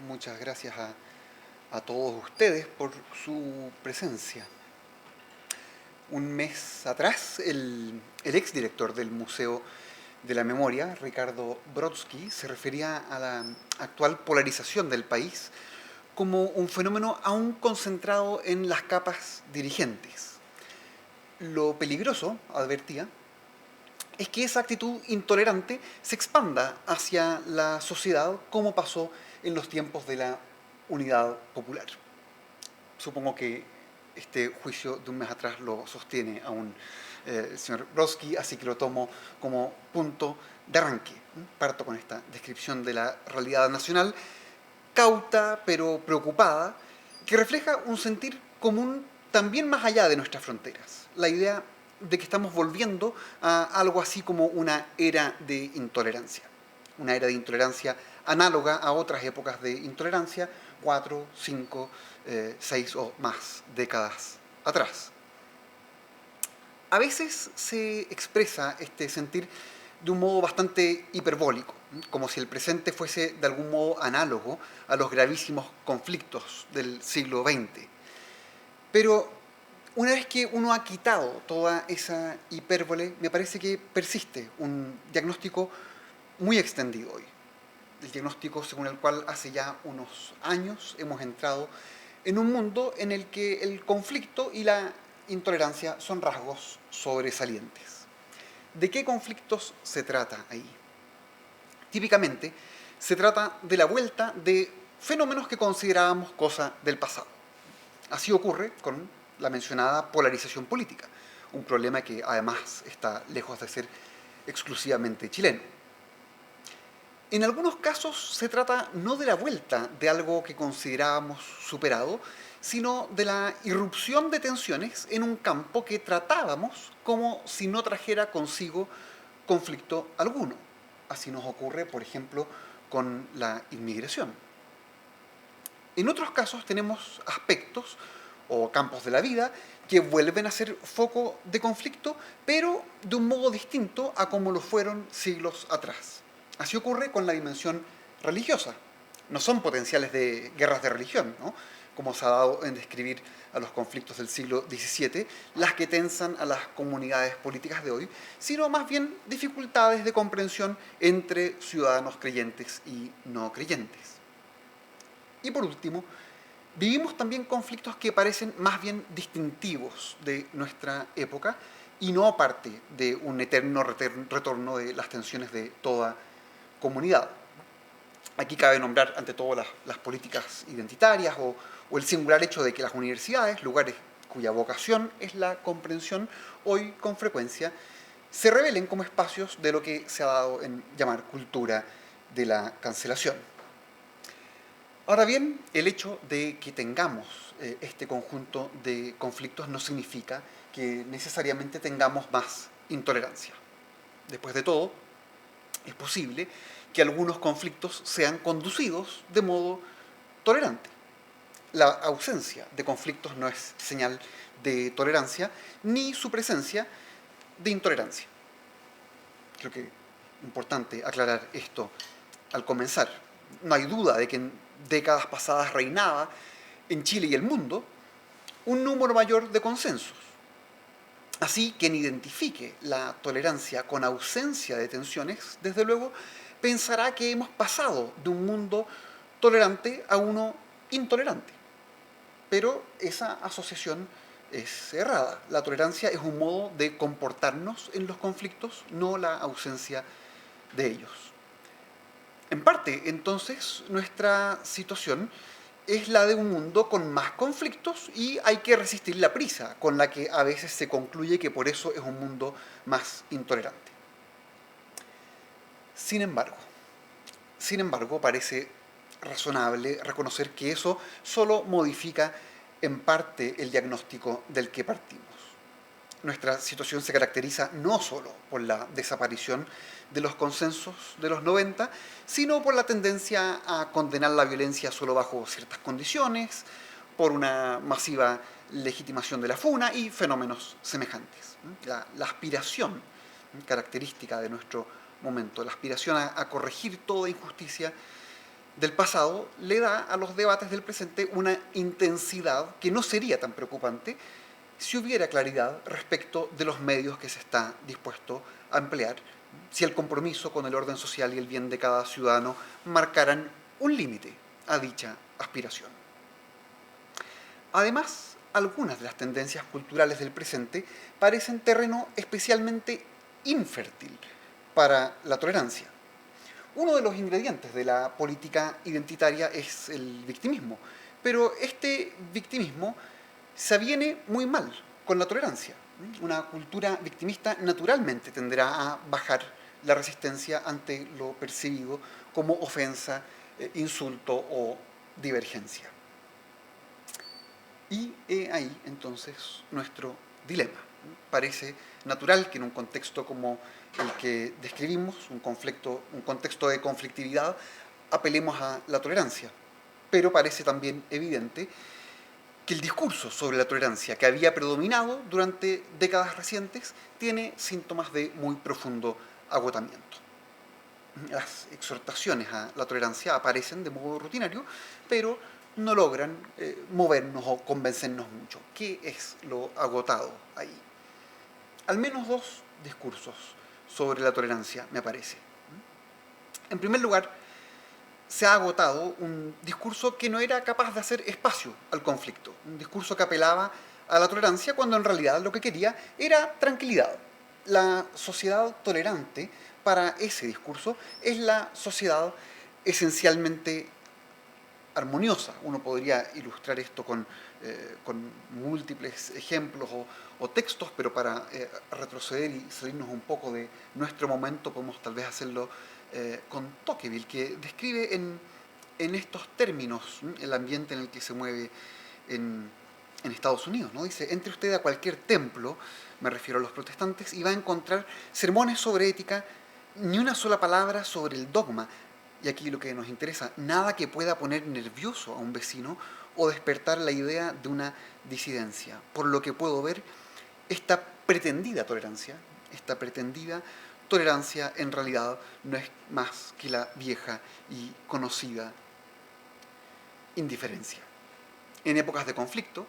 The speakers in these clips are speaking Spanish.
Muchas gracias a todos ustedes por su presencia. Un mes atrás, el exdirector del Museo de la Memoria, Ricardo Brodsky, se refería a la actual polarización del país como un fenómeno aún concentrado en las capas dirigentes. Lo peligroso, advertía, es que esa actitud intolerante se expanda hacia la sociedad como pasó en los tiempos de la unidad popular. Supongo que este juicio de un mes atrás lo sostiene aún el señor Brodsky, así que lo tomo como punto de arranque. Parto con esta descripción de la realidad nacional, cauta pero preocupada, que refleja un sentir común también más allá de nuestras fronteras. La idea de que estamos volviendo a algo así como una era de intolerancia. Una era de intolerancia análoga a otras épocas de intolerancia, 4, 5, 6 o más décadas atrás. A veces se expresa este sentir de un modo bastante hiperbólico, como si el presente fuese de algún modo análogo a los gravísimos conflictos del siglo XX. Pero una vez que uno ha quitado toda esa hipérbole, me parece que persiste un diagnóstico muy extendido hoy. El diagnóstico según el cual hace ya unos años hemos entrado en un mundo en el que el conflicto y la intolerancia son rasgos sobresalientes. ¿De qué conflictos se trata ahí? Típicamente, se trata de la vuelta de fenómenos que considerábamos cosa del pasado. Así ocurre con la mencionada polarización política, un problema que además está lejos de ser exclusivamente chileno. En algunos casos se trata no de la vuelta de algo que considerábamos superado, sino de la irrupción de tensiones en un campo que tratábamos como si no trajera consigo conflicto alguno. Así nos ocurre, por ejemplo, con la inmigración. En otros casos tenemos aspectos o campos de la vida que vuelven a ser foco de conflicto, pero de un modo distinto a como lo fueron siglos atrás. Así ocurre con la dimensión religiosa. No son potenciales de guerras de religión, ¿no? Como se ha dado en describir a los conflictos del siglo XVII, las que tensan a las comunidades políticas de hoy, sino más bien dificultades de comprensión entre ciudadanos creyentes y no creyentes. Y por último, vivimos también conflictos que parecen más bien distintivos de nuestra época y no parte de un eterno retorno de las tensiones de toda comunidad. Aquí cabe nombrar ante todo las políticas identitarias o el singular hecho de que las universidades, lugares cuya vocación es la comprensión, hoy con frecuencia se revelen como espacios de lo que se ha dado en llamar cultura de la cancelación. Ahora bien, el hecho de que tengamos este conjunto de conflictos no significa que necesariamente tengamos más intolerancia. Después de todo, es posible que algunos conflictos sean conducidos de modo tolerante. La ausencia de conflictos no es señal de tolerancia, ni su presencia de intolerancia. Creo que es importante aclarar esto al comenzar. No hay duda de que en décadas pasadas reinaba en Chile y el mundo un número mayor de consensos. Así, quien identifique la tolerancia con ausencia de tensiones, desde luego, pensará que hemos pasado de un mundo tolerante a uno intolerante. Pero esa asociación es errada. La tolerancia es un modo de comportarnos en los conflictos, no la ausencia de ellos. En parte, entonces, nuestra situación es la de un mundo con más conflictos y hay que resistir la prisa con la que a veces se concluye que por eso es un mundo más intolerante. Sin embargo, parece razonable reconocer que eso solo modifica en parte el diagnóstico del que partimos. Nuestra situación se caracteriza no solo por la desaparición de los consensos de los 90, sino por la tendencia a condenar la violencia solo bajo ciertas condiciones, por una masiva legitimación de la FUNA y fenómenos semejantes. La aspiración característica de nuestro momento, la aspiración a corregir toda injusticia, del pasado le da a los debates del presente una intensidad que no sería tan preocupante si hubiera claridad respecto de los medios que se está dispuesto a emplear, si el compromiso con el orden social y el bien de cada ciudadano marcaran un límite a dicha aspiración. Además, algunas de las tendencias culturales del presente parecen terreno especialmente infértil para la tolerancia. Uno de los ingredientes de la política identitaria es el victimismo, pero este victimismo se aviene muy mal con la tolerancia. Una cultura victimista naturalmente tenderá a bajar la resistencia ante lo percibido como ofensa, insulto o divergencia. Y he ahí entonces nuestro dilema. Parece natural que en un contexto como el que describimos, un contexto de conflictividad, apelemos a la tolerancia. Pero parece también evidente que el discurso sobre la tolerancia que había predominado durante décadas recientes tiene síntomas de muy profundo agotamiento. Las exhortaciones a la tolerancia aparecen de modo rutinario, pero no logran movernos o convencernos mucho. ¿Qué es lo agotado ahí? Al menos dos discursos sobre la tolerancia, me parece. En primer lugar, se ha agotado un discurso que no era capaz de hacer espacio al conflicto, un discurso que apelaba a la tolerancia cuando en realidad lo que quería era tranquilidad. La sociedad tolerante para ese discurso es la sociedad esencialmente armoniosa. Uno podría ilustrar esto con múltiples ejemplos o textos, pero para retroceder y salirnos un poco de nuestro momento podemos tal vez hacerlo con Tocqueville, que describe en estos términos el ambiente en el que se mueve en Estados Unidos, ¿no? Dice, entre usted a cualquier templo, me refiero a los protestantes, y va a encontrar sermones sobre ética, ni una sola palabra sobre el dogma. Y aquí lo que nos interesa, nada que pueda poner nervioso a un vecino o despertar la idea de una disidencia. Por lo que puedo ver, esta pretendida tolerancia en realidad no es más que la vieja y conocida indiferencia. En épocas de conflicto,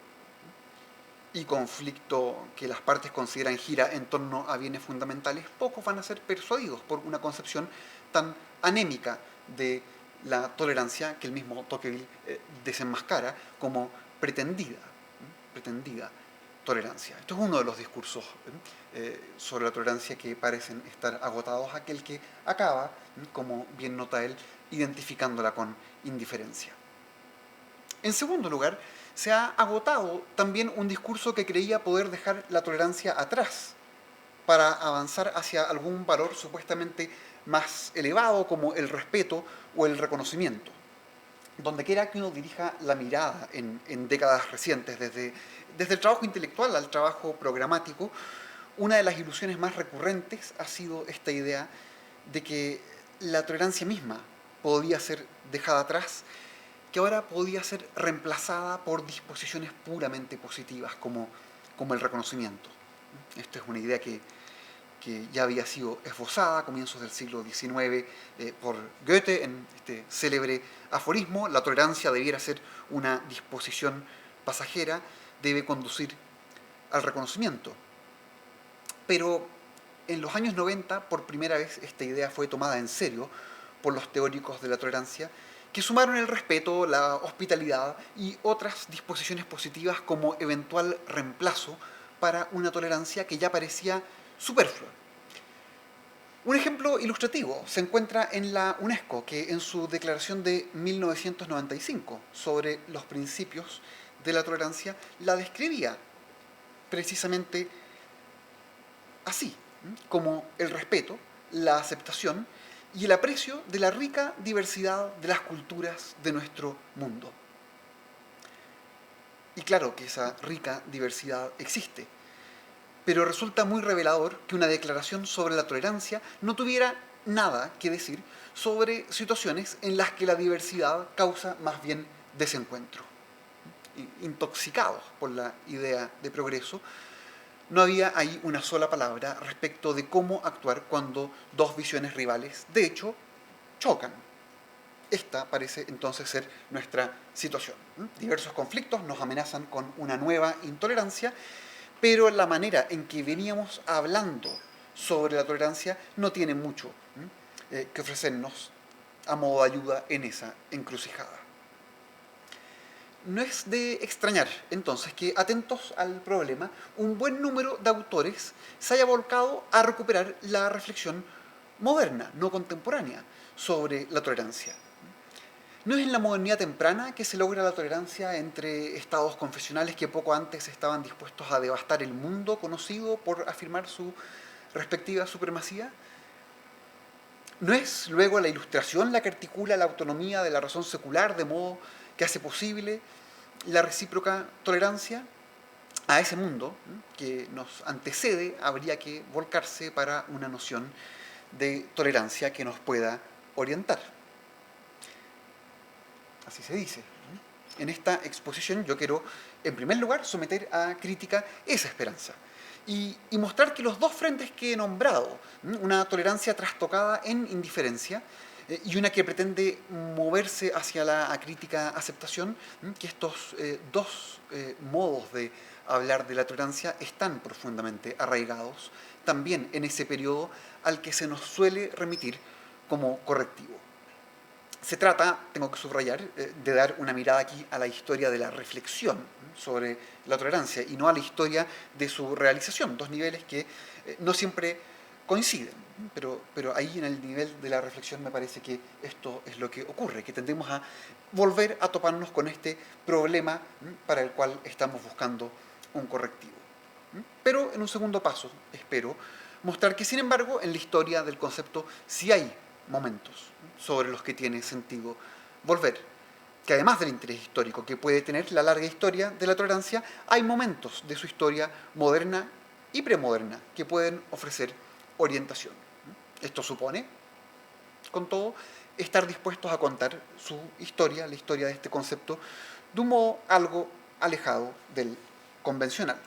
y conflicto que las partes consideran gira en torno a bienes fundamentales, pocos van a ser persuadidos por una concepción tan anémica de la tolerancia que el mismo Tocqueville desenmascara como pretendida tolerancia. Esto es uno de los discursos sobre la tolerancia que parecen estar agotados, aquel que acaba, como bien nota él, identificándola con indiferencia. En segundo lugar, se ha agotado también un discurso que creía poder dejar la tolerancia atrás para avanzar hacia algún valor supuestamente más elevado como el respeto o el reconocimiento. Donde quiera que uno dirija la mirada en décadas recientes, desde el trabajo intelectual al trabajo programático, una de las ilusiones más recurrentes ha sido esta idea de que la tolerancia misma podía ser dejada atrás, que ahora podía ser reemplazada por disposiciones puramente positivas como el reconocimiento. Esta es una idea que ya había sido esbozada a comienzos del siglo XIX por Goethe en este célebre aforismo: la tolerancia debiera ser una disposición pasajera, debe conducir al reconocimiento. Pero en los años 90, por primera vez, esta idea fue tomada en serio por los teóricos de la tolerancia, que sumaron el respeto, la hospitalidad y otras disposiciones positivas como eventual reemplazo para una tolerancia que ya parecía superflua. Un ejemplo ilustrativo se encuentra en la UNESCO, que en su declaración de 1995 sobre los principios de la tolerancia la describía precisamente así, como el respeto, la aceptación y el aprecio de la rica diversidad de las culturas de nuestro mundo. Y claro que esa rica diversidad existe, pero resulta muy revelador que una declaración sobre la tolerancia no tuviera nada que decir sobre situaciones en las que la diversidad causa más bien desencuentro. Intoxicados por la idea de progreso, no había ahí una sola palabra respecto de cómo actuar cuando dos visiones rivales, de hecho, chocan. esta parece entonces ser nuestra situación. Diversos conflictos nos amenazan con una nueva intolerancia, pero la manera en que veníamos hablando sobre la tolerancia no tiene mucho que ofrecernos a modo de ayuda en esa encrucijada. No es de extrañar, entonces, que, atentos al problema, un buen número de autores se haya volcado a recuperar la reflexión moderna, no contemporánea, sobre la tolerancia. No es en la modernidad temprana que se logra la tolerancia entre estados confesionales que poco antes estaban dispuestos a devastar el mundo conocido por afirmar su respectiva supremacía. ¿No es luego la Ilustración la que articula la autonomía de la razón secular de modo que hace posible la recíproca tolerancia? A ese mundo que nos antecede habría que volcarse para una noción de tolerancia que nos pueda orientar. Así se dice. En esta exposición yo quiero, en primer lugar, someter a crítica esa esperanza y mostrar que los dos frentes que he nombrado, una tolerancia trastocada en indiferencia y una que pretende moverse hacia la acrítica aceptación, que estos dos modos de hablar de la tolerancia están profundamente arraigados también en ese periodo al que se nos suele remitir como correctivo. Se trata, tengo que subrayar, de dar una mirada aquí a la historia de la reflexión sobre la tolerancia y no a la historia de su realización, dos niveles que no siempre coinciden, pero ahí en el nivel de la reflexión me parece que esto es lo que ocurre, que tendemos a volver a toparnos con este problema para el cual estamos buscando un correctivo. Pero en un segundo paso, espero, mostrar que sin embargo en la historia del concepto sí hay momentos sobre los que tiene sentido volver, que además del interés histórico que puede tener la larga historia de la tolerancia, hay momentos de su historia moderna y premoderna que pueden ofrecer orientación. Esto supone, con todo, estar dispuestos a contar su historia, la historia de este concepto, de un modo algo alejado del convencional.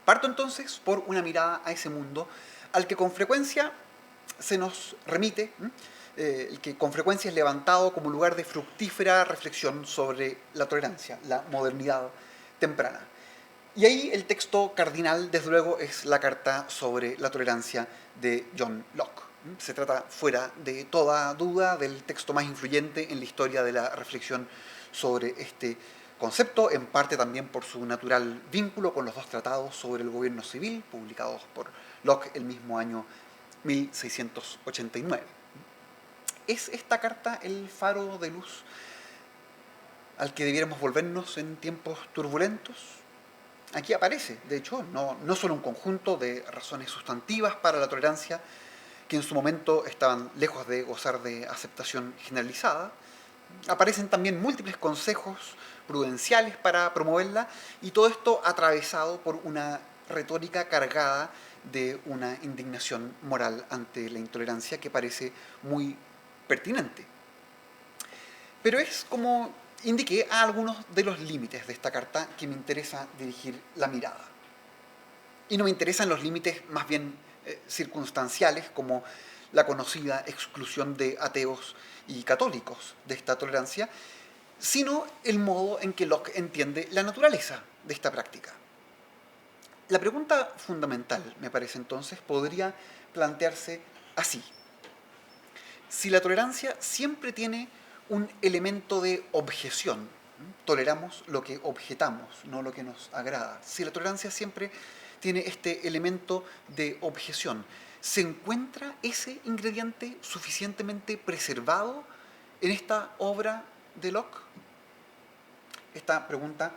Parto entonces por una mirada a ese mundo al que con frecuencia se nos remite, el que con frecuencia es levantado como lugar de fructífera reflexión sobre la tolerancia, la modernidad temprana. Y ahí el texto cardinal, desde luego, es la carta sobre la tolerancia de John Locke. Se trata, fuera de toda duda, del texto más influyente en la historia de la reflexión sobre este concepto, en parte también por su natural vínculo con los dos tratados sobre el gobierno civil, publicados por Locke el mismo año 1689. ¿Es esta carta el faro de luz al que debiéramos volvernos en tiempos turbulentos? Aquí aparece, de hecho, no solo un conjunto de razones sustantivas para la tolerancia, que en su momento estaban lejos de gozar de aceptación generalizada, aparecen también múltiples consejos prudenciales para promoverla, y todo esto atravesado por una retórica cargada de una indignación moral ante la intolerancia que parece muy pertinente. Pero es, como indiqué, a algunos de los límites de esta carta que me interesa dirigir la mirada. Y no me interesan los límites más bien circunstanciales, como la conocida exclusión de ateos y católicos de esta tolerancia, sino el modo en que Locke entiende la naturaleza de esta práctica. La pregunta fundamental, me parece entonces, podría plantearse así. Si la tolerancia siempre tiene un elemento de objeción, toleramos lo que objetamos, no lo que nos agrada. Si la tolerancia siempre tiene este elemento de objeción, ¿se encuentra ese ingrediente suficientemente preservado en esta obra de Locke? Esta pregunta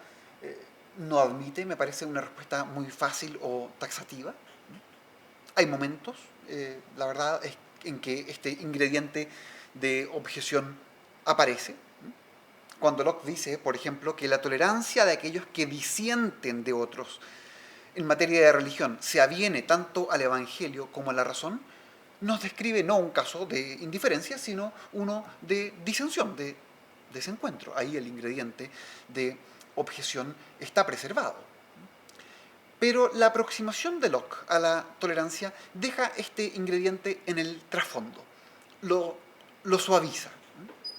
no admite, me parece, una respuesta muy fácil o taxativa. Hay momentos, la verdad, es en que este ingrediente de objeción aparece. Cuando Locke dice, por ejemplo, que la tolerancia de aquellos que disienten de otros en materia de religión se aviene tanto al Evangelio como a la razón, nos describe no un caso de indiferencia, sino uno de disensión, de desencuentro. Ahí el ingrediente de objeción está preservado. Pero la aproximación de Locke a la tolerancia deja este ingrediente en el trasfondo, lo suaviza.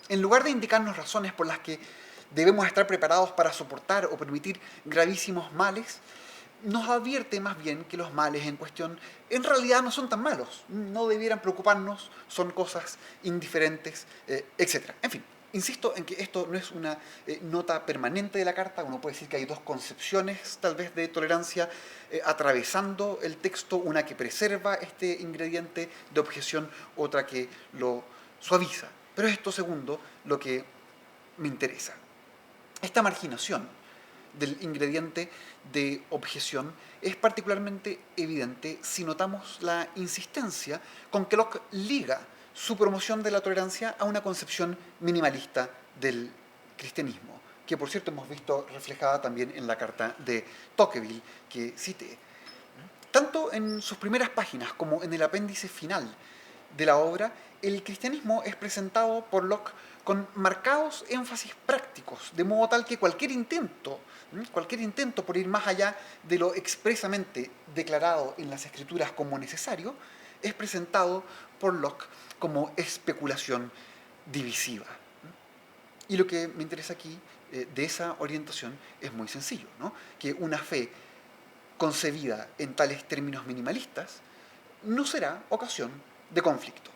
En lugar de indicarnos razones por las que debemos estar preparados para soportar o permitir gravísimos males, nos advierte más bien que los males en cuestión en realidad no son tan malos, no debieran preocuparnos, son cosas indiferentes, etc. En fin, insisto en que esto no es una nota permanente de la carta. Uno puede decir que hay dos concepciones tal vez de tolerancia atravesando el texto, una que preserva este ingrediente de objeción, otra que lo suaviza. Pero es esto segundo lo que me interesa. Esta marginación del ingrediente de objeción es particularmente evidente si notamos la insistencia con que Locke liga su promoción de la tolerancia a una concepción minimalista del cristianismo, que por cierto hemos visto reflejada también en la carta de Tocqueville que cité. Tanto en sus primeras páginas como en el apéndice final de la obra, el cristianismo es presentado por Locke con marcados énfasis prácticos, de modo tal que cualquier intento por ir más allá de lo expresamente declarado en las escrituras como necesario, es presentado por Locke como especulación divisiva. Y lo que me interesa aquí de esa orientación es muy sencillo, ¿no? Que una fe concebida en tales términos minimalistas no será ocasión de conflicto.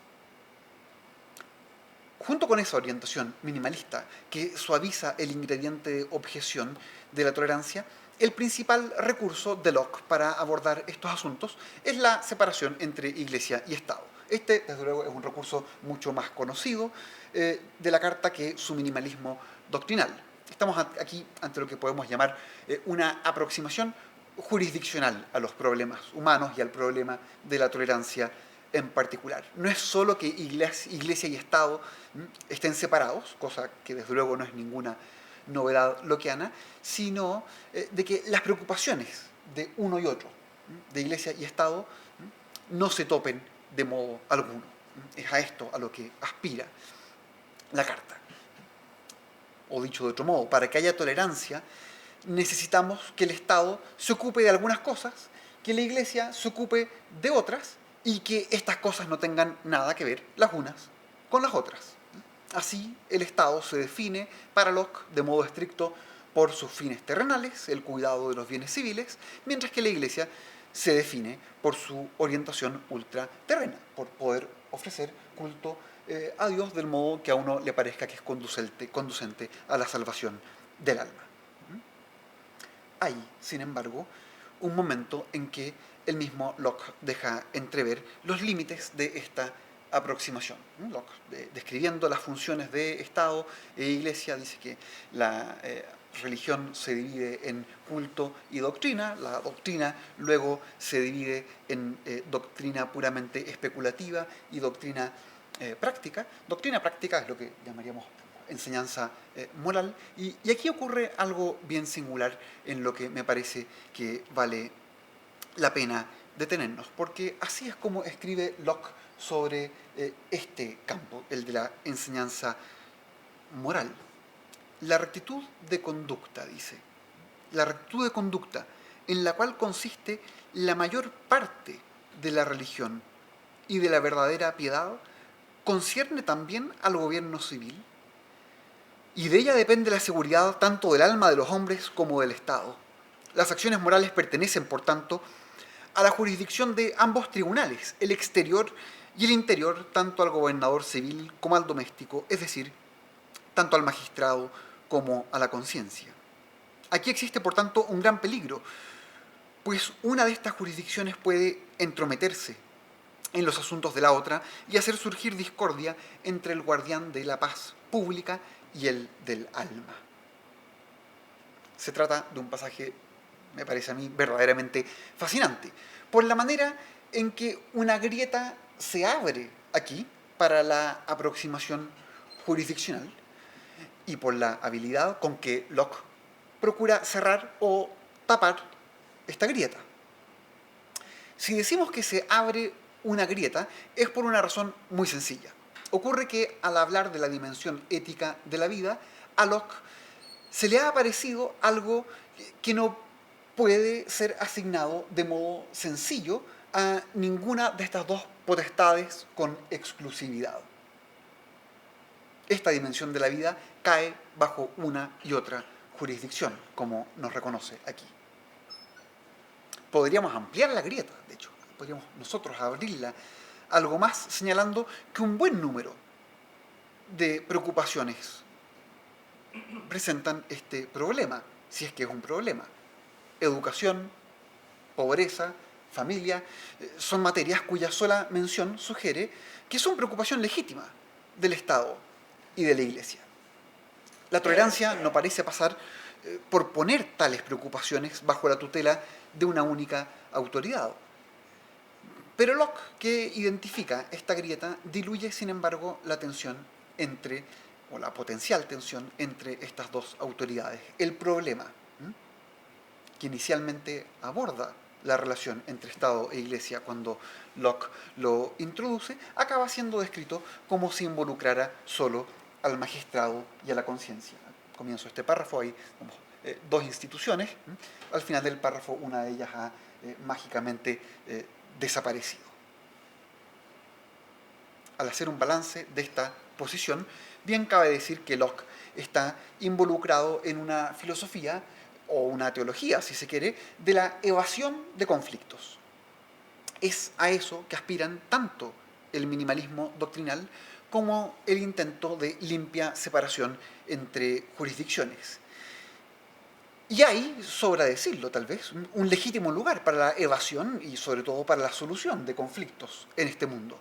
Junto con esa orientación minimalista que suaviza el ingrediente de objeción de la tolerancia, el principal recurso de Locke para abordar estos asuntos es la separación entre Iglesia y Estado. Este, desde luego, es un recurso mucho más conocido de la carta que su minimalismo doctrinal. Estamos aquí ante lo que podemos llamar una aproximación jurisdiccional a los problemas humanos y al problema de la tolerancia en particular. No es solo que Iglesia y Estado estén separados, cosa que desde luego no es ninguna novedad lockeana, sino de que las preocupaciones de uno y otro, de Iglesia y Estado, no se topen de modo alguno. Es a esto a lo que aspira la carta. O dicho de otro modo, para que haya tolerancia, necesitamos que el Estado se ocupe de algunas cosas, que la Iglesia se ocupe de otras, y que estas cosas no tengan nada que ver las unas con las otras. Así, el Estado se define para Locke de modo estricto por sus fines terrenales, el cuidado de los bienes civiles, mientras que la Iglesia se define por su orientación ultraterrena, por poder ofrecer culto a Dios del modo que a uno le parezca que es conducente a la salvación del alma. Hay, sin embargo, un momento en que el mismo Locke deja entrever los límites de esta aproximación. Locke, describiendo las funciones de Estado e Iglesia, dice que la religión se divide en culto y doctrina. La doctrina luego se divide en doctrina puramente especulativa y doctrina práctica. Doctrina práctica es lo que llamaríamos enseñanza moral. Y aquí ocurre algo bien singular en lo que me parece que vale la pena detenernos, porque así es como escribe Locke sobre este campo, el de la enseñanza moral. La rectitud de conducta, dice, la rectitud de conducta en la cual consiste la mayor parte de la religión y de la verdadera piedad, concierne también al gobierno civil, y de ella depende la seguridad tanto del alma de los hombres como del Estado. Las acciones morales pertenecen, por tanto, a la jurisdicción de ambos tribunales, el exterior y el interior, tanto al gobernador civil como al doméstico, es decir, tanto al magistrado como a la conciencia. Aquí existe, por tanto, un gran peligro, pues una de estas jurisdicciones puede entrometerse en los asuntos de la otra y hacer surgir discordia entre el guardián de la paz pública y el del alma. Se trata de un pasaje, me parece a mí, verdaderamente fascinante, por la manera en que una grieta se abre aquí para la aproximación jurisdiccional y por la habilidad con que Locke procura cerrar o tapar esta grieta. Si decimos que se abre una grieta, es por una razón muy sencilla. Ocurre que al hablar de la dimensión ética de la vida, a Locke se le ha aparecido algo que no puede ser asignado de modo sencillo a ninguna de estas dos potestades con exclusividad. Esta dimensión de la vida cae bajo una y otra jurisdicción, como nos reconoce aquí. Podríamos ampliar la grieta, de hecho, podríamos nosotros abrirla algo más, señalando que un buen número de preocupaciones presentan este problema, si es que es un problema. Educación, pobreza, familia, son materias cuya sola mención sugiere que son preocupación legítima del Estado y de la Iglesia. La tolerancia no parece pasar por poner tales preocupaciones bajo la tutela de una única autoridad. Pero Locke, que identifica esta grieta, diluye, sin embargo, la tensión entre, o la potencial tensión entre estas dos autoridades. El problema, que inicialmente aborda la relación entre Estado e Iglesia cuando Locke lo introduce, acaba siendo descrito como si involucrara solo al magistrado y a la conciencia. Al comienzo de este párrafo hay dos instituciones, al final del párrafo una de ellas ha mágicamente desaparecido. Al hacer un balance de esta posición, bien cabe decir que Locke está involucrado en una filosofía o una teología, si se quiere, de la evasión de conflictos. Es a eso que aspiran tanto el minimalismo doctrinal como el intento de limpia separación entre jurisdicciones. Y hay, sobra decirlo tal vez, un legítimo lugar para la evasión y sobre todo para la solución de conflictos en este mundo.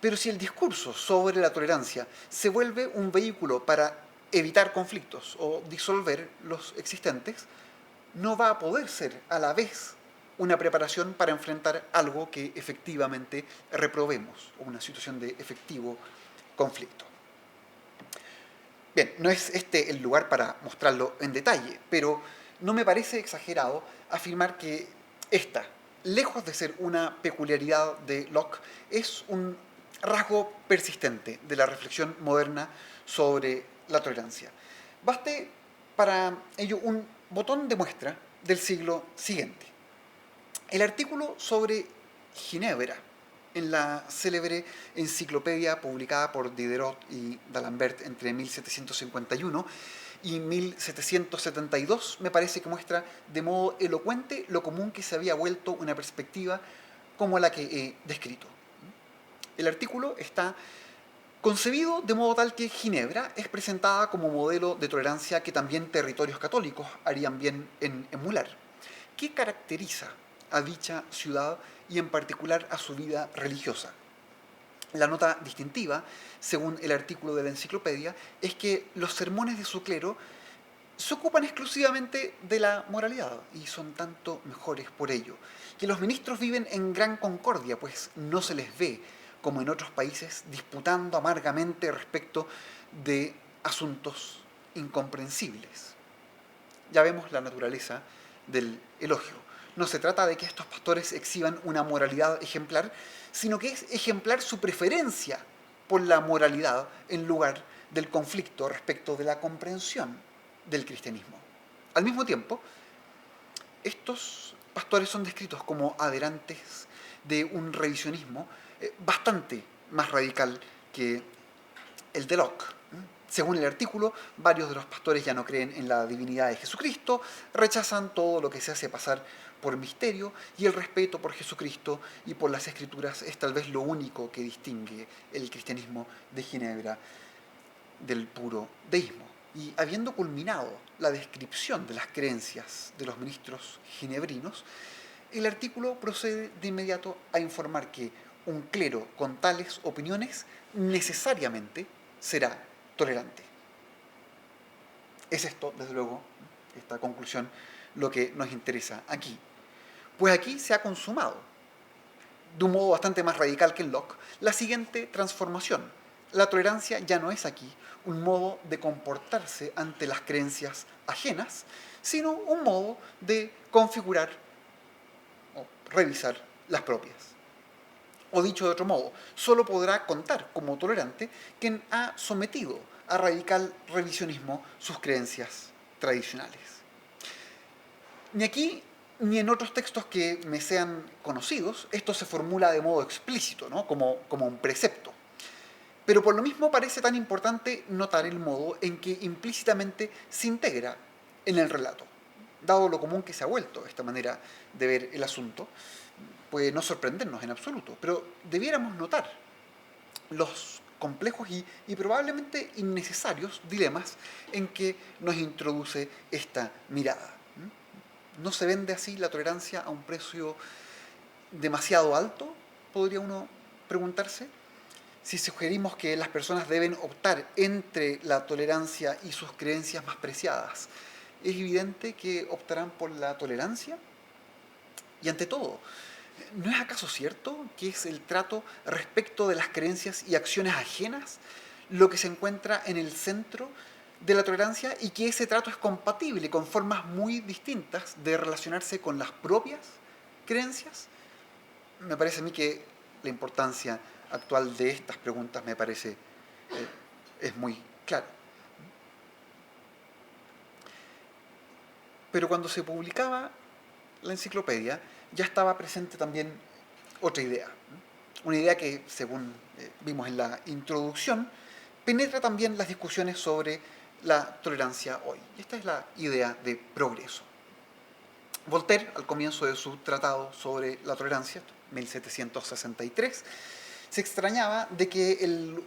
Pero si el discurso sobre la tolerancia se vuelve un vehículo para evitar conflictos o disolver los existentes, no va a poder ser a la vez una preparación para enfrentar algo que efectivamente reprobemos o una situación de efectivo conflicto. Bien, no es este el lugar para mostrarlo en detalle, pero no me parece exagerado afirmar que esta, lejos de ser una peculiaridad de Locke, es un rasgo persistente de la reflexión moderna sobre la tolerancia. Baste para ello un botón de muestra del siglo siguiente. El artículo sobre Ginebra en la célebre enciclopedia publicada por Diderot y d'Alembert entre 1751 y 1772 me parece que muestra de modo elocuente lo común que se había vuelto una perspectiva como la que he descrito. El artículo está concebido de modo tal que Ginebra es presentada como modelo de tolerancia que también territorios católicos harían bien en emular. ¿Qué caracteriza a dicha ciudad y en particular a su vida religiosa? La nota distintiva, según el artículo de la enciclopedia, es que los sermones de su clero se ocupan exclusivamente de la moralidad y son tanto mejores por ello, que los ministros viven en gran concordia, pues no se les ve, como en otros países, disputando amargamente respecto de asuntos incomprensibles. Ya vemos la naturaleza del elogio. No se trata de que estos pastores exhiban una moralidad ejemplar, sino que es ejemplar su preferencia por la moralidad en lugar del conflicto respecto de la comprensión del cristianismo. Al mismo tiempo, estos pastores son descritos como adherentes de un revisionismo bastante más radical que el de Locke. Según el artículo, varios de los pastores ya no creen en la divinidad de Jesucristo, rechazan todo lo que se hace pasar por misterio y el respeto por Jesucristo y por las Escrituras es tal vez lo único que distingue el cristianismo de Ginebra del puro deísmo. Y habiendo culminado la descripción de las creencias de los ministros ginebrinos, el artículo procede de inmediato a informar que un clero con tales opiniones necesariamente será tolerante. Es esto, desde luego, esta conclusión, lo que nos interesa aquí. Pues aquí se ha consumado, de un modo bastante más radical que en Locke, la siguiente transformación. La tolerancia ya no es aquí un modo de comportarse ante las creencias ajenas, sino un modo de configurar o revisar las propias. O dicho de otro modo, solo podrá contar como tolerante quien ha sometido a radical revisionismo sus creencias tradicionales. Ni aquí ni en otros textos que me sean conocidos esto se formula de modo explícito, ¿no? Como un precepto. Pero por lo mismo parece tan importante notar el modo en que implícitamente se integra en el relato. Dado lo común que se ha vuelto esta manera de ver el asunto, puede no sorprendernos en absoluto, pero debiéramos notar los complejos y probablemente innecesarios dilemas en que nos introduce esta mirada. ¿No se vende así la tolerancia a un precio demasiado alto? Podría uno preguntarse. Si sugerimos que las personas deben optar entre la tolerancia y sus creencias más preciadas, ¿es evidente que optarán por la tolerancia? Y ante todo, ¿no es acaso cierto que es el trato respecto de las creencias y acciones ajenas lo que se encuentra en el centro de la tolerancia y que ese trato es compatible con formas muy distintas de relacionarse con las propias creencias? Me parece a mí que la importancia actual de estas preguntas me parece es muy clara. Pero cuando se publicaba la enciclopedia ya estaba presente también otra idea. Una idea que, según vimos en la introducción, penetra también las discusiones sobre la tolerancia hoy. Y esta es la idea de progreso. Voltaire, al comienzo de su tratado sobre la tolerancia, 1763, se extrañaba de que el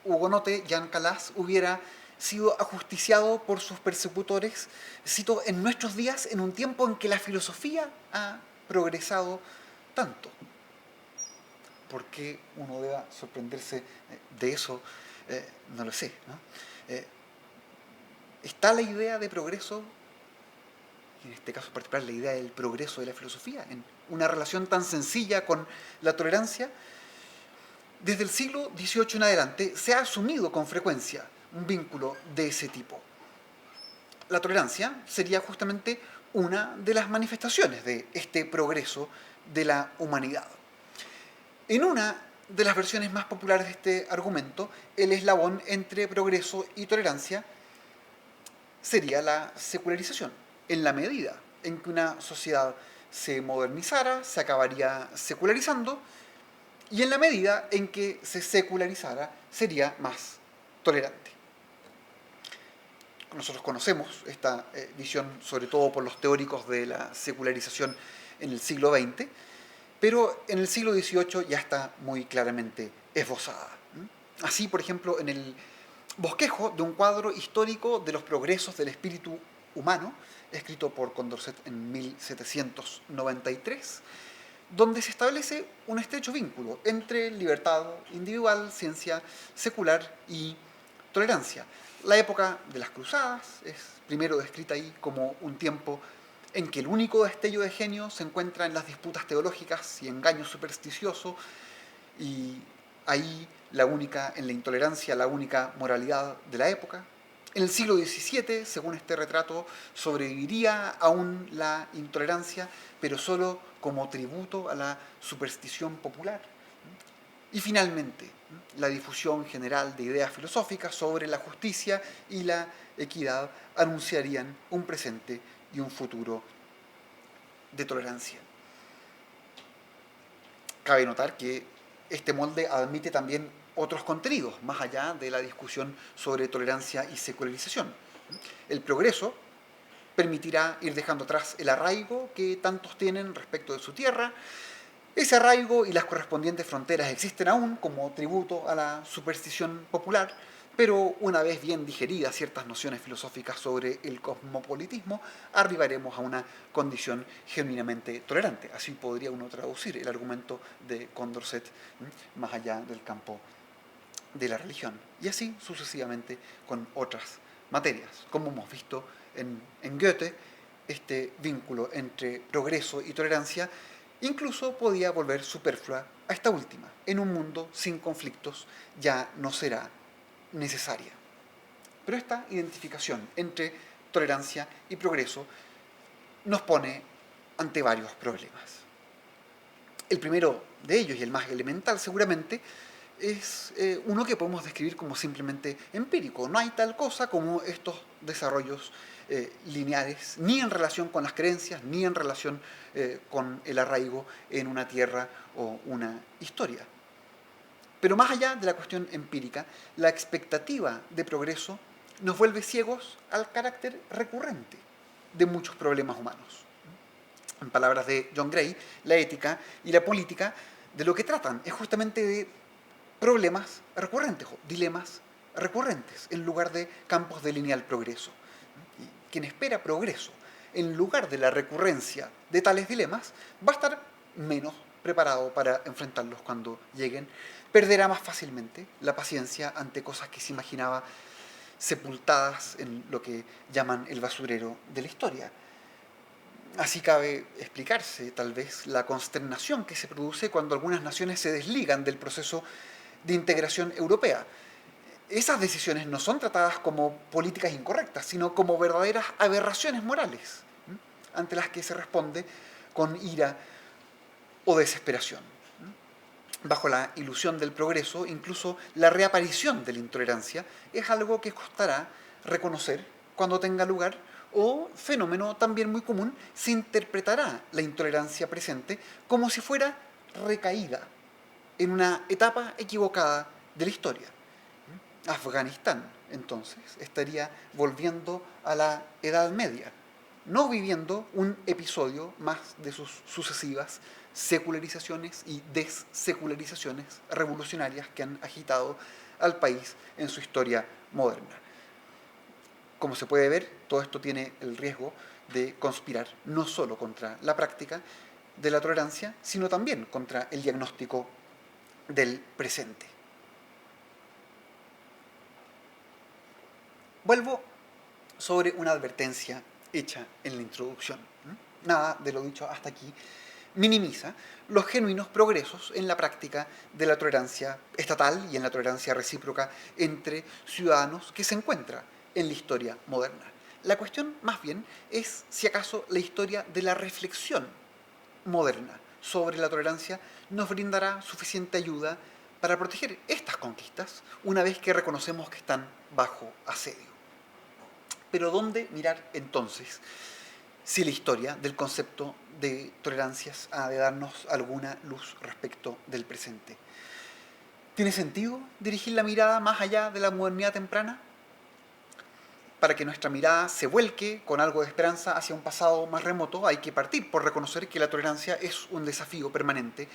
hugonote Jean Calas hubiera sido ajusticiado por sus persecutores, cito, en nuestros días, en un tiempo en que la filosofía ha progresado tanto. ¿Por qué uno deba sorprenderse de eso? No lo sé, ¿no? ¿Está la idea de progreso, y en este caso en particular la idea del progreso de la filosofía, en una relación tan sencilla con la tolerancia? Desde el siglo XVIII en adelante se ha asumido con frecuencia un vínculo de ese tipo. La tolerancia sería justamente una de las manifestaciones de este progreso de la humanidad. En una de las versiones más populares de este argumento, el eslabón entre progreso y tolerancia sería la secularización. En la medida en que una sociedad se modernizara, se acabaría secularizando, y en la medida en que se secularizara, sería más tolerante. Nosotros conocemos esta visión, sobre todo por los teóricos de la secularización en el siglo XX, pero en el siglo XVIII ya está muy claramente esbozada. Así, por ejemplo, en el bosquejo de un cuadro histórico de los progresos del espíritu humano, escrito por Condorcet en 1793, donde se establece un estrecho vínculo entre libertad individual, ciencia secular y tolerancia. La época de las cruzadas es primero descrita ahí como un tiempo en que el único destello de genio se encuentra en las disputas teológicas y engaño supersticioso, y ahí en la intolerancia, la única moralidad de la época. En el siglo XVII, según este retrato, sobreviviría aún la intolerancia, pero solo como tributo a la superstición popular. Y finalmente, la difusión general de ideas filosóficas sobre la justicia y la equidad anunciarían un presente y un futuro de tolerancia. Cabe notar que este molde admite también otros contenidos, más allá de la discusión sobre tolerancia y secularización. El progreso permitirá ir dejando atrás el arraigo que tantos tienen respecto de su tierra. Ese arraigo y las correspondientes fronteras existen aún como tributo a la superstición popular, pero una vez bien digeridas ciertas nociones filosóficas sobre el cosmopolitismo, arribaremos a una condición genuinamente tolerante. Así podría uno traducir el argumento de Condorcet más allá del campo de la religión. Y así sucesivamente con otras materias. Como hemos visto en Goethe, este vínculo entre progreso y tolerancia incluso podía volver superflua a esta última. En un mundo sin conflictos ya no será necesaria. Pero esta identificación entre tolerancia y progreso nos pone ante varios problemas. El primero de ellos, y el más elemental seguramente, es uno que podemos describir como simplemente empírico. No hay tal cosa como estos desarrollos lineares, ni en relación con las creencias, ni en relación con el arraigo en una tierra o una historia. Pero más allá de la cuestión empírica, la expectativa de progreso nos vuelve ciegos al carácter recurrente de muchos problemas humanos. En palabras de John Gray, la ética y la política de lo que tratan es justamente de problemas recurrentes, o dilemas recurrentes, en lugar de campos de lineal progreso. Y quien espera progreso en lugar de la recurrencia de tales dilemas va a estar menos preparado para enfrentarlos cuando lleguen, perderá más fácilmente la paciencia ante cosas que se imaginaba sepultadas en lo que llaman el basurero de la historia. Así cabe explicarse, tal vez, la consternación que se produce cuando algunas naciones se desligan del proceso de integración europea. Esas decisiones no son tratadas como políticas incorrectas, sino como verdaderas aberraciones morales, ante las que se responde con ira o desesperación. Bajo la ilusión del progreso, incluso la reaparición de la intolerancia es algo que costará reconocer cuando tenga lugar, o, fenómeno también muy común, se interpretará la intolerancia presente como si fuera recaída en una etapa equivocada de la historia. Afganistán, entonces, estaría volviendo a la Edad Media, no viviendo un episodio más de sus sucesivas secularizaciones y dessecularizaciones revolucionarias que han agitado al país en su historia moderna. Como se puede ver, todo esto tiene el riesgo de conspirar no solo contra la práctica de la tolerancia, sino también contra el diagnóstico del presente. Vuelvo sobre una advertencia hecha en la introducción. Nada de lo dicho hasta aquí minimiza los genuinos progresos en la práctica de la tolerancia estatal y en la tolerancia recíproca entre ciudadanos que se encuentra en la historia moderna. La cuestión, más bien, es si acaso la historia de la reflexión moderna sobre la tolerancia nos brindará suficiente ayuda para proteger estas conquistas una vez que reconocemos que están bajo asedio. Pero ¿dónde mirar entonces si la historia del concepto de tolerancias ha de darnos alguna luz respecto del presente? ¿Tiene sentido dirigir la mirada más allá de la modernidad temprana? Para que nuestra mirada se vuelque con algo de esperanza hacia un pasado más remoto, hay que partir por reconocer que la tolerancia es un desafío permanente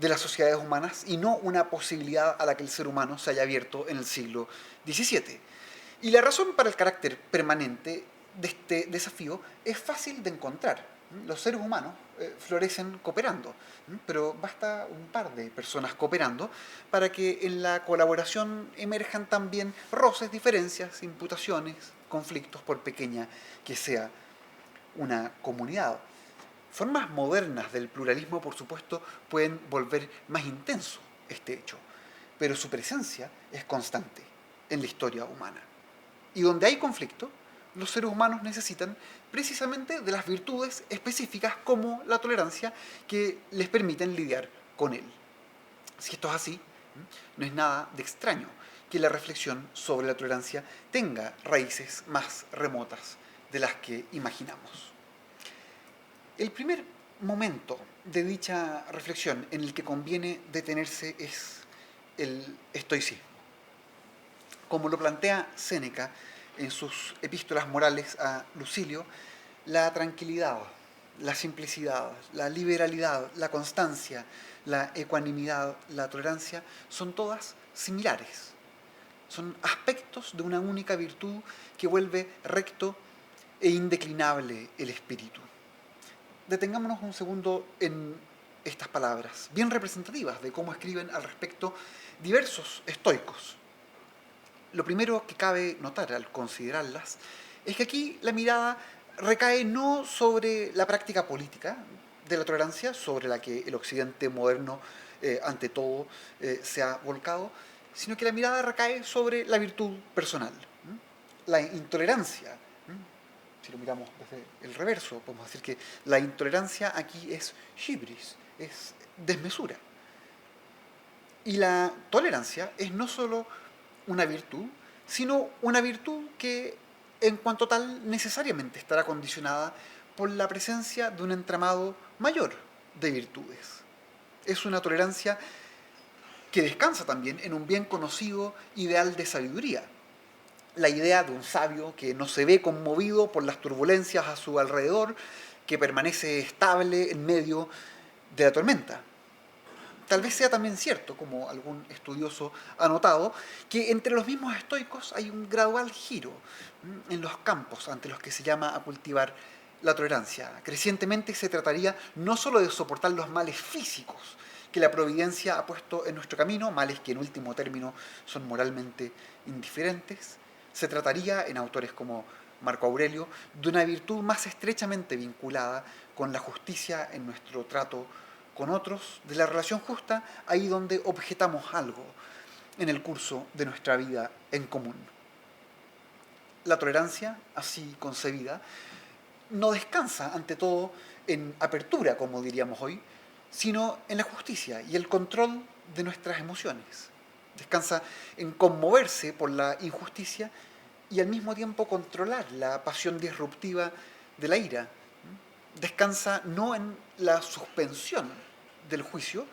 de las sociedades humanas y no una posibilidad a la que el ser humano se haya abierto en el siglo XVII. Y la razón para el carácter permanente de este desafío es fácil de encontrar. Los seres humanos florecen cooperando, pero basta un par de personas cooperando para que en la colaboración emerjan también roces, diferencias, imputaciones, conflictos, por pequeña que sea una comunidad. Formas modernas del pluralismo, por supuesto, pueden volver más intenso este hecho, pero su presencia es constante en la historia humana. Y donde hay conflicto, los seres humanos necesitan precisamente de las virtudes específicas como la tolerancia que les permiten lidiar con él. Si esto es así, no es nada de extraño que la reflexión sobre la tolerancia tenga raíces más remotas de las que imaginamos. El primer momento de dicha reflexión en el que conviene detenerse es el estoicismo. Como lo plantea Séneca en sus epístolas morales a Lucilio, la tranquilidad, la simplicidad, la liberalidad, la constancia, la ecuanimidad, la tolerancia, son todas similares. Son aspectos de una única virtud que vuelve recto e indeclinable el espíritu. Detengámonos un segundo en estas palabras, bien representativas de cómo escriben al respecto diversos estoicos. Lo primero que cabe notar al considerarlas es que aquí la mirada recae no sobre la práctica política de la tolerancia, sobre la que el occidente moderno ante todo se ha volcado, sino que la mirada recae sobre la virtud personal. La intolerancia, si lo miramos desde el reverso, podemos decir que la intolerancia aquí es hibris, es desmesura. Y la tolerancia es no solo una virtud, sino una virtud que en cuanto tal necesariamente estará condicionada por la presencia de un entramado mayor de virtudes. Es una tolerancia que descansa también en un bien conocido ideal de sabiduría. La idea de un sabio que no se ve conmovido por las turbulencias a su alrededor, que permanece estable en medio de la tormenta. Tal vez sea también cierto, como algún estudioso ha notado, que entre los mismos estoicos hay un gradual giro en los campos ante los que se llama a cultivar la tolerancia. Crecientemente se trataría no solo de soportar los males físicos que la providencia ha puesto en nuestro camino, males que en último término son moralmente indiferentes, se trataría, en autores como Marco Aurelio, de una virtud más estrechamente vinculada con la justicia en nuestro trato con otros, de la relación justa, ahí donde objetamos algo en el curso de nuestra vida en común. La tolerancia, así concebida, no descansa ante todo en apertura, como diríamos hoy, sino en la justicia y el control de nuestras emociones. Descansa en conmoverse por la injusticia y al mismo tiempo controlar la pasión disruptiva de la ira. Descansa no en la suspensión del juicio,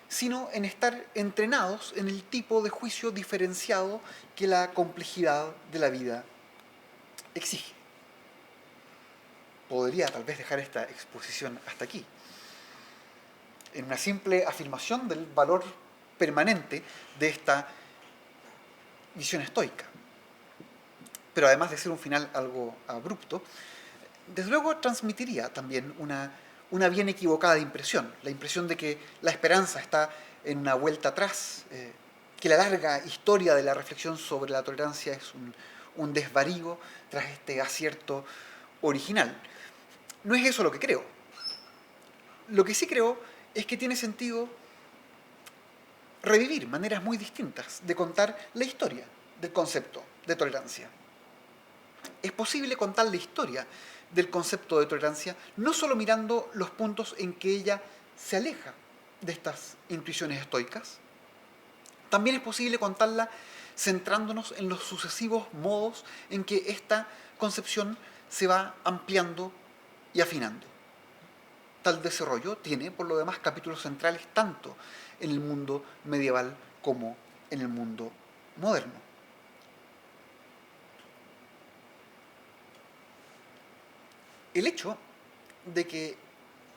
sino en estar entrenados en el tipo de juicio diferenciado que la complejidad de la vida exige. Podría tal vez dejar esta exposición hasta aquí, en una simple afirmación del valor permanente de esta visión estoica. Pero además de ser un final algo abrupto, desde luego transmitiría también una bien equivocada impresión, la impresión de que la esperanza está en una vuelta atrás, que la larga historia de la reflexión sobre la tolerancia es un desvarío tras este acierto original. No es eso lo que creo. Lo que sí creo es que tiene sentido revivir maneras muy distintas de contar la historia del concepto de tolerancia. Es posible contar la historia del concepto de tolerancia no solo mirando los puntos en que ella se aleja de estas intuiciones estoicas, también es posible contarla centrándonos en los sucesivos modos en que esta concepción se va ampliando y afinando. Tal desarrollo tiene, por lo demás, capítulos centrales tanto en el mundo medieval como en el mundo moderno. El hecho de que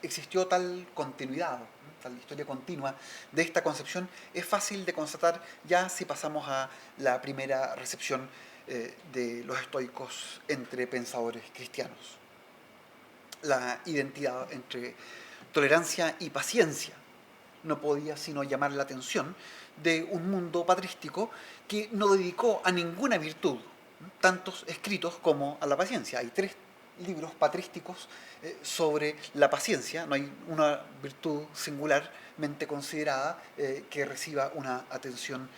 existió tal continuidad, tal historia continua de esta concepción es fácil de constatar ya si pasamos a la primera recepción de los estoicos entre pensadores cristianos. La identidad entre tolerancia y paciencia no podía sino llamar la atención de un mundo patrístico que no dedicó a ninguna virtud tantos escritos como a la paciencia. Hay 3 libros patrísticos sobre la paciencia, no hay una virtud singularmente considerada que reciba una atención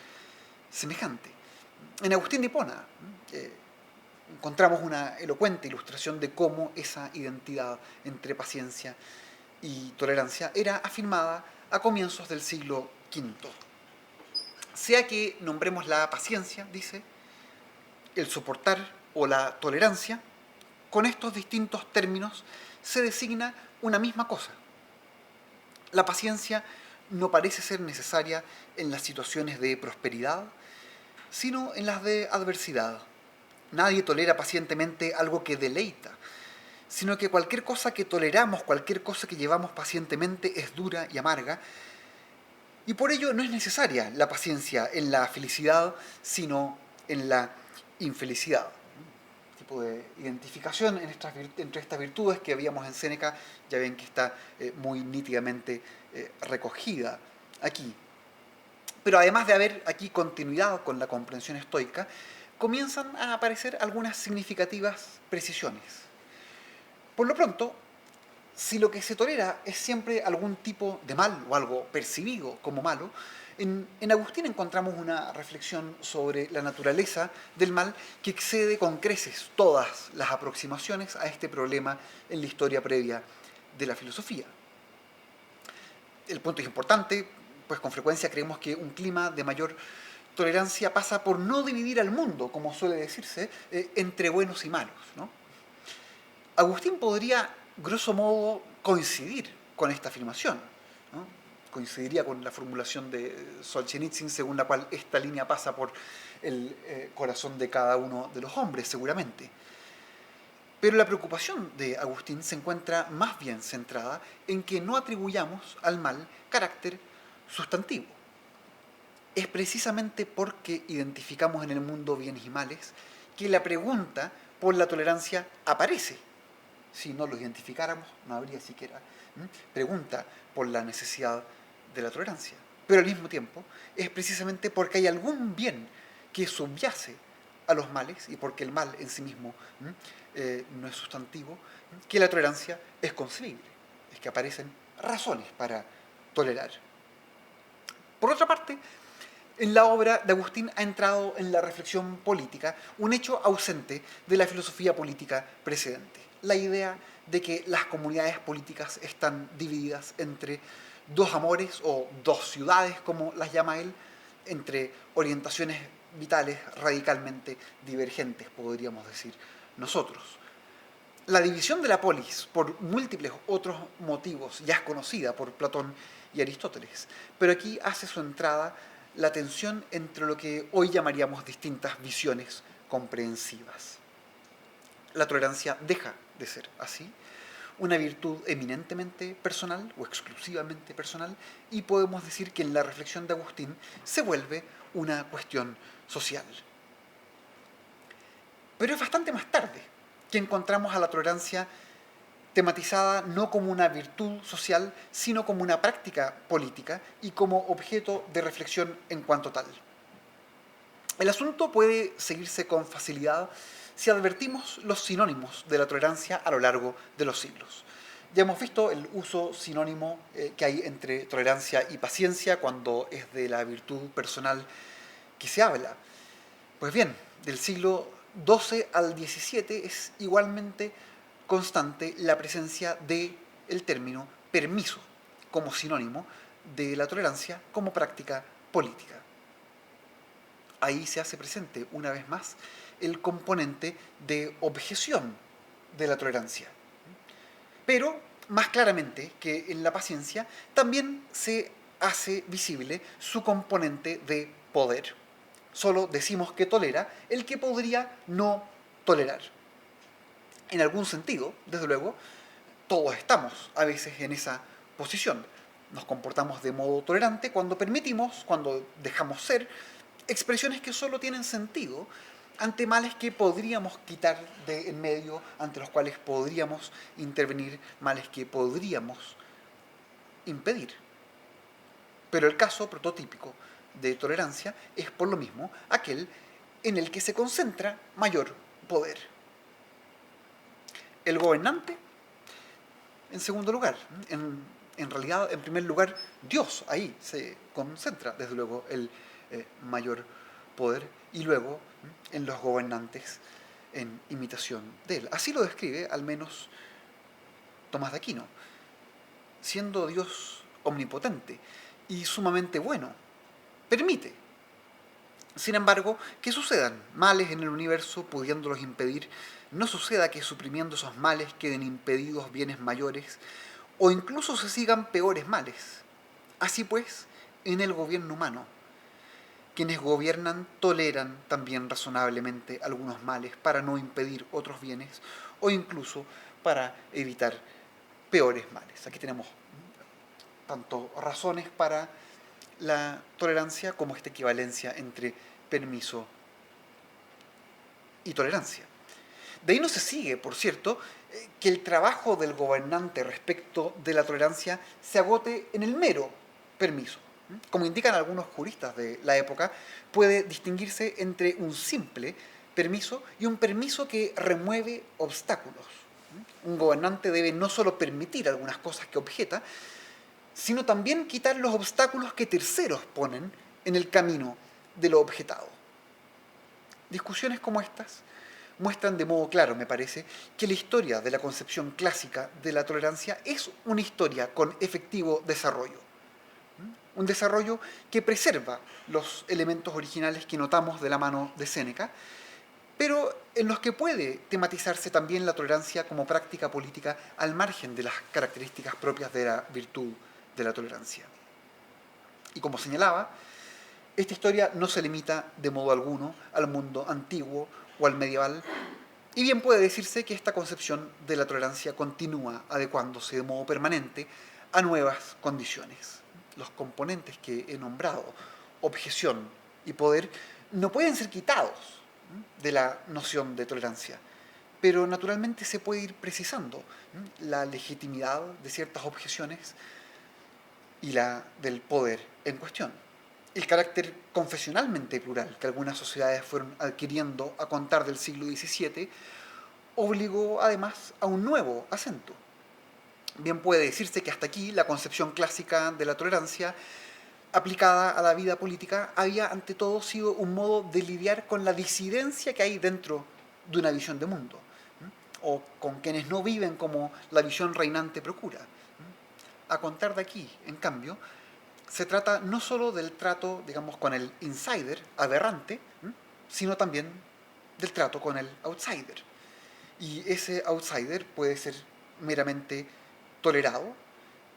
semejante. En Agustín de Hipona encontramos una elocuente ilustración de cómo esa identidad entre paciencia y tolerancia era afirmada a comienzos del siglo V. Sea que nombremos la paciencia, dice, el soportar o la tolerancia, con estos distintos términos se designa una misma cosa. La paciencia no parece ser necesaria en las situaciones de prosperidad, sino en las de adversidad. Nadie tolera pacientemente algo que deleita, sino que cualquier cosa que toleramos, cualquier cosa que llevamos pacientemente es dura y amarga, y por ello no es necesaria la paciencia en la felicidad, sino en la infelicidad. Un tipo de identificación entre estas virtudes que veíamos en Séneca, ya ven que está muy nítidamente recogida aquí. Pero además de haber aquí continuidad con la comprensión estoica, comienzan a aparecer algunas significativas precisiones. Por lo pronto, si lo que se tolera es siempre algún tipo de mal o algo percibido como malo, en Agustín encontramos una reflexión sobre la naturaleza del mal que excede con creces todas las aproximaciones a este problema en la historia previa de la filosofía. El punto es importante, pues con frecuencia creemos que un clima de mayor tolerancia pasa por no dividir al mundo, como suele decirse, entre buenos y malos, ¿no? Agustín podría, grosso modo, coincidir con esta afirmación, ¿no? Coincidiría con la formulación de Solzhenitsyn, según la cual esta línea pasa por el corazón de cada uno de los hombres, seguramente. Pero la preocupación de Agustín se encuentra más bien centrada en que no atribuyamos al mal carácter sustantivo. Es precisamente porque identificamos en el mundo bienes y males que la pregunta por la tolerancia aparece. Si no lo identificáramos, no habría siquiera pregunta por la necesidad de la tolerancia. Pero al mismo tiempo, es precisamente porque hay algún bien que subyace a los males y porque el mal en sí mismo no es sustantivo, que la tolerancia es concebible. Es que aparecen razones para tolerar. Por otra parte, en la obra de Agustín ha entrado en la reflexión política un hecho ausente de la filosofía política precedente: la idea de que las comunidades políticas están divididas entre dos amores o dos ciudades, como las llama él, entre orientaciones vitales radicalmente divergentes, podríamos decir nosotros. La división de la polis, por múltiples otros motivos, ya es conocida por Platón y Aristóteles, pero aquí hace su entrada la tensión entre lo que hoy llamaríamos distintas visiones comprensivas. La tolerancia deja de ser así una virtud eminentemente personal o exclusivamente personal, y podemos decir que en la reflexión de Agustín se vuelve una cuestión social. Pero es bastante más tarde que encontramos a la tolerancia tematizada no como una virtud social, sino como una práctica política y como objeto de reflexión en cuanto tal. El asunto puede seguirse con facilidad si advertimos los sinónimos de la tolerancia a lo largo de los siglos. Ya hemos visto el uso sinónimo que hay entre tolerancia y paciencia cuando es de la virtud personal que se habla. Pues bien, del siglo XII al XVII es igualmente constante la presencia del término permiso como sinónimo de la tolerancia como práctica política. Ahí se hace presente una vez más el componente de objeción de la tolerancia. Pero más claramente que en la paciencia también se hace visible su componente de poder. Solo decimos que tolera el que podría no tolerar. En algún sentido, desde luego, todos estamos a veces en esa posición. Nos comportamos de modo tolerante cuando permitimos, cuando dejamos ser, expresiones que solo tienen sentido ante males que podríamos quitar de en medio, ante los cuales podríamos intervenir, males que podríamos impedir. Pero el caso prototípico de tolerancia es por lo mismo aquel en el que se concentra mayor poder. El gobernante, en segundo lugar, en realidad, en primer lugar, Dios, ahí se concentra, desde luego, el mayor poder, y luego en los gobernantes en imitación de él. Así lo describe al menos Tomás de Aquino. Siendo Dios omnipotente y sumamente bueno, permite, sin embargo, que sucedan males en el universo, pudiéndolos impedir. No suceda que suprimiendo esos males queden impedidos bienes mayores o incluso se sigan peores males. Así pues, en el gobierno humano, quienes gobiernan toleran también razonablemente algunos males para no impedir otros bienes o incluso para evitar peores males. Aquí tenemos tanto razones para la tolerancia como esta equivalencia entre permiso y tolerancia. De ahí no se sigue, por cierto, que el trabajo del gobernante respecto de la tolerancia se agote en el mero permiso. Como indican algunos juristas de la época, puede distinguirse entre un simple permiso y un permiso que remueve obstáculos. Un gobernante debe no solo permitir algunas cosas que objeta, sino también quitar los obstáculos que terceros ponen en el camino de lo objetado. Discusiones como estas muestran de modo claro, me parece, que la historia de la concepción clásica de la tolerancia es una historia con efectivo desarrollo. Un desarrollo que preserva los elementos originales que notamos de la mano de Séneca, pero en los que puede tematizarse también la tolerancia como práctica política al margen de las características propias de la virtud de la tolerancia. Y como señalaba, esta historia no se limita de modo alguno al mundo antiguo o al medieval, y bien puede decirse que esta concepción de la tolerancia continúa adecuándose de modo permanente a nuevas condiciones. Los componentes que he nombrado, objeción y poder, no pueden ser quitados de la noción de tolerancia, pero naturalmente se puede ir precisando la legitimidad de ciertas objeciones y la del poder en cuestión. El carácter confesionalmente plural que algunas sociedades fueron adquiriendo a contar del siglo XVII obligó además a un nuevo acento. Bien puede decirse que hasta aquí la concepción clásica de la tolerancia aplicada a la vida política había ante todo sido un modo de lidiar con la disidencia que hay dentro de una visión de mundo, o con quienes no viven como la visión reinante procura. A contar de aquí, en cambio, se trata no solo del trato, digamos, con el insider aberrante, sino también del trato con el outsider. Y ese outsider puede ser meramente tolerado,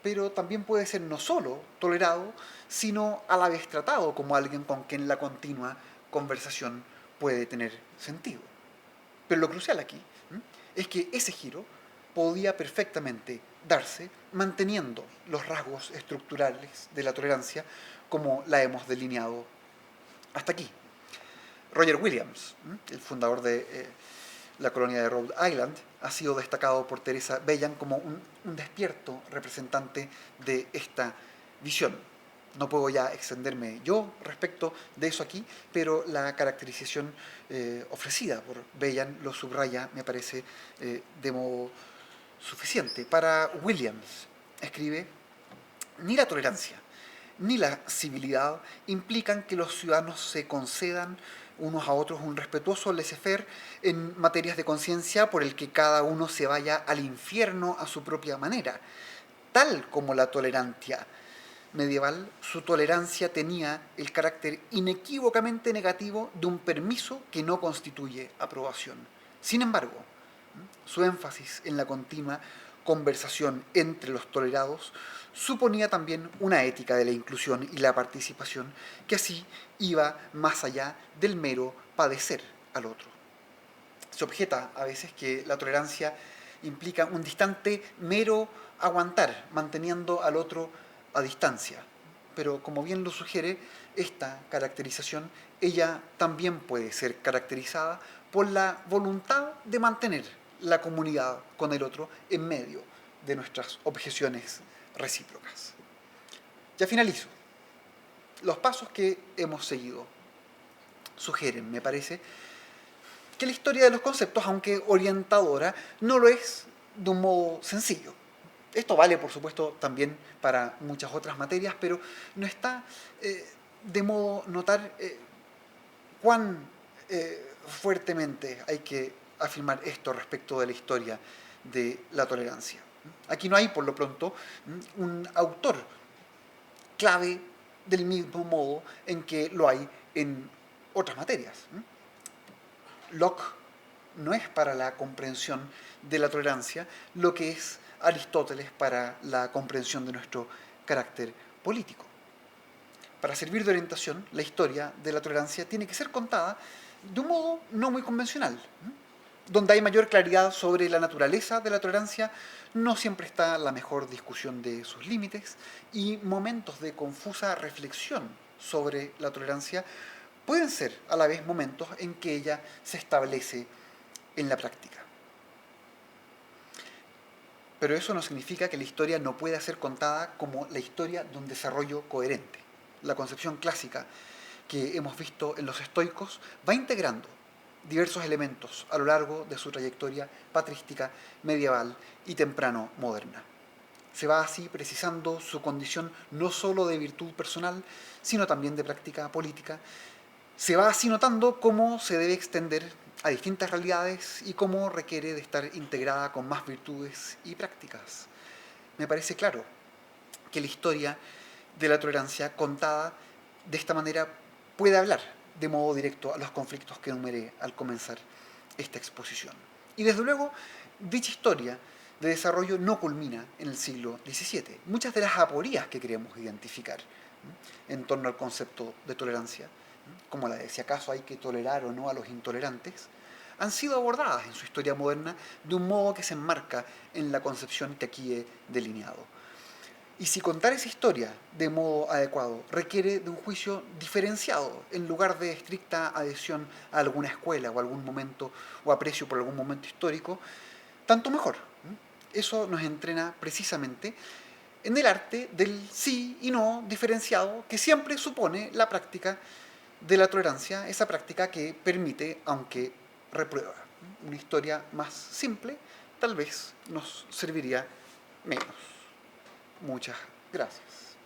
pero también puede ser no solo tolerado, sino a la vez tratado como alguien con quien la continua conversación puede tener sentido. Pero lo crucial aquí es que ese giro podía perfectamente darse manteniendo los rasgos estructurales de la tolerancia como la hemos delineado hasta aquí. Roger Williams, el fundador de la colonia de Rhode Island, ha sido destacado por Teresa Bellan como un despierto representante de esta visión. No puedo ya extenderme yo respecto de eso aquí, pero la caracterización ofrecida por Bellan lo subraya, me parece, de modo suficiente. Para Williams, escribe, ni la tolerancia ni la civilidad implican que los ciudadanos se concedan unos a otros un respetuoso laissez-faire en materias de conciencia por el que cada uno se vaya al infierno a su propia manera. Tal como la tolerancia medieval, su tolerancia tenía el carácter inequívocamente negativo de un permiso que no constituye aprobación. Sin embargo, su énfasis en la continua conversación entre los tolerados suponía también una ética de la inclusión y la participación que así iba más allá del mero padecer al otro. Se objeta a veces que la tolerancia implica un distante mero aguantar, manteniendo al otro a distancia. Pero como bien lo sugiere esta caracterización, ella también puede ser caracterizada por la voluntad de mantener la comunidad con el otro en medio de nuestras objeciones recíprocas. Ya finalizo. Los pasos que hemos seguido sugieren, me parece, que la historia de los conceptos, aunque orientadora, no lo es de un modo sencillo. Esto vale, por supuesto, también para muchas otras materias, pero no está de modo notar cuán fuertemente hay que afirmar esto respecto de la historia de la tolerancia. Aquí no hay, por lo pronto, un autor clave del mismo modo en que lo hay en otras materias. Locke no es para la comprensión de la tolerancia lo que es Aristóteles para la comprensión de nuestro carácter político. Para servir de orientación, la historia de la tolerancia tiene que ser contada de un modo no muy convencional. Donde hay mayor claridad sobre la naturaleza de la tolerancia, no siempre está la mejor discusión de sus límites y momentos de confusa reflexión sobre la tolerancia pueden ser a la vez momentos en que ella se establece en la práctica. Pero eso no significa que la historia no pueda ser contada como la historia de un desarrollo coherente. La concepción clásica que hemos visto en los estoicos va integrando diversos elementos a lo largo de su trayectoria patrística, medieval y temprano moderna. Se va así precisando su condición no sólo de virtud personal, sino también de práctica política. Se va así notando cómo se debe extender a distintas realidades y cómo requiere de estar integrada con más virtudes y prácticas. Me parece claro que la historia de la tolerancia contada de esta manera puede hablar de modo directo a los conflictos que enumeré al comenzar esta exposición. Y desde luego, dicha historia de desarrollo no culmina en el siglo XVII. Muchas de las aporías que queremos identificar en torno al concepto de tolerancia, como la de si acaso hay que tolerar o no a los intolerantes, han sido abordadas en su historia moderna de un modo que se enmarca en la concepción que aquí he delineado. Y si contar esa historia de modo adecuado requiere de un juicio diferenciado, en lugar de estricta adhesión a alguna escuela o algún momento o aprecio por algún momento histórico, tanto mejor. Eso nos entrena precisamente en el arte del sí y no diferenciado que siempre supone la práctica de la tolerancia, esa práctica que permite, aunque reprueba. Una historia más simple tal vez nos serviría menos. Muchas gracias.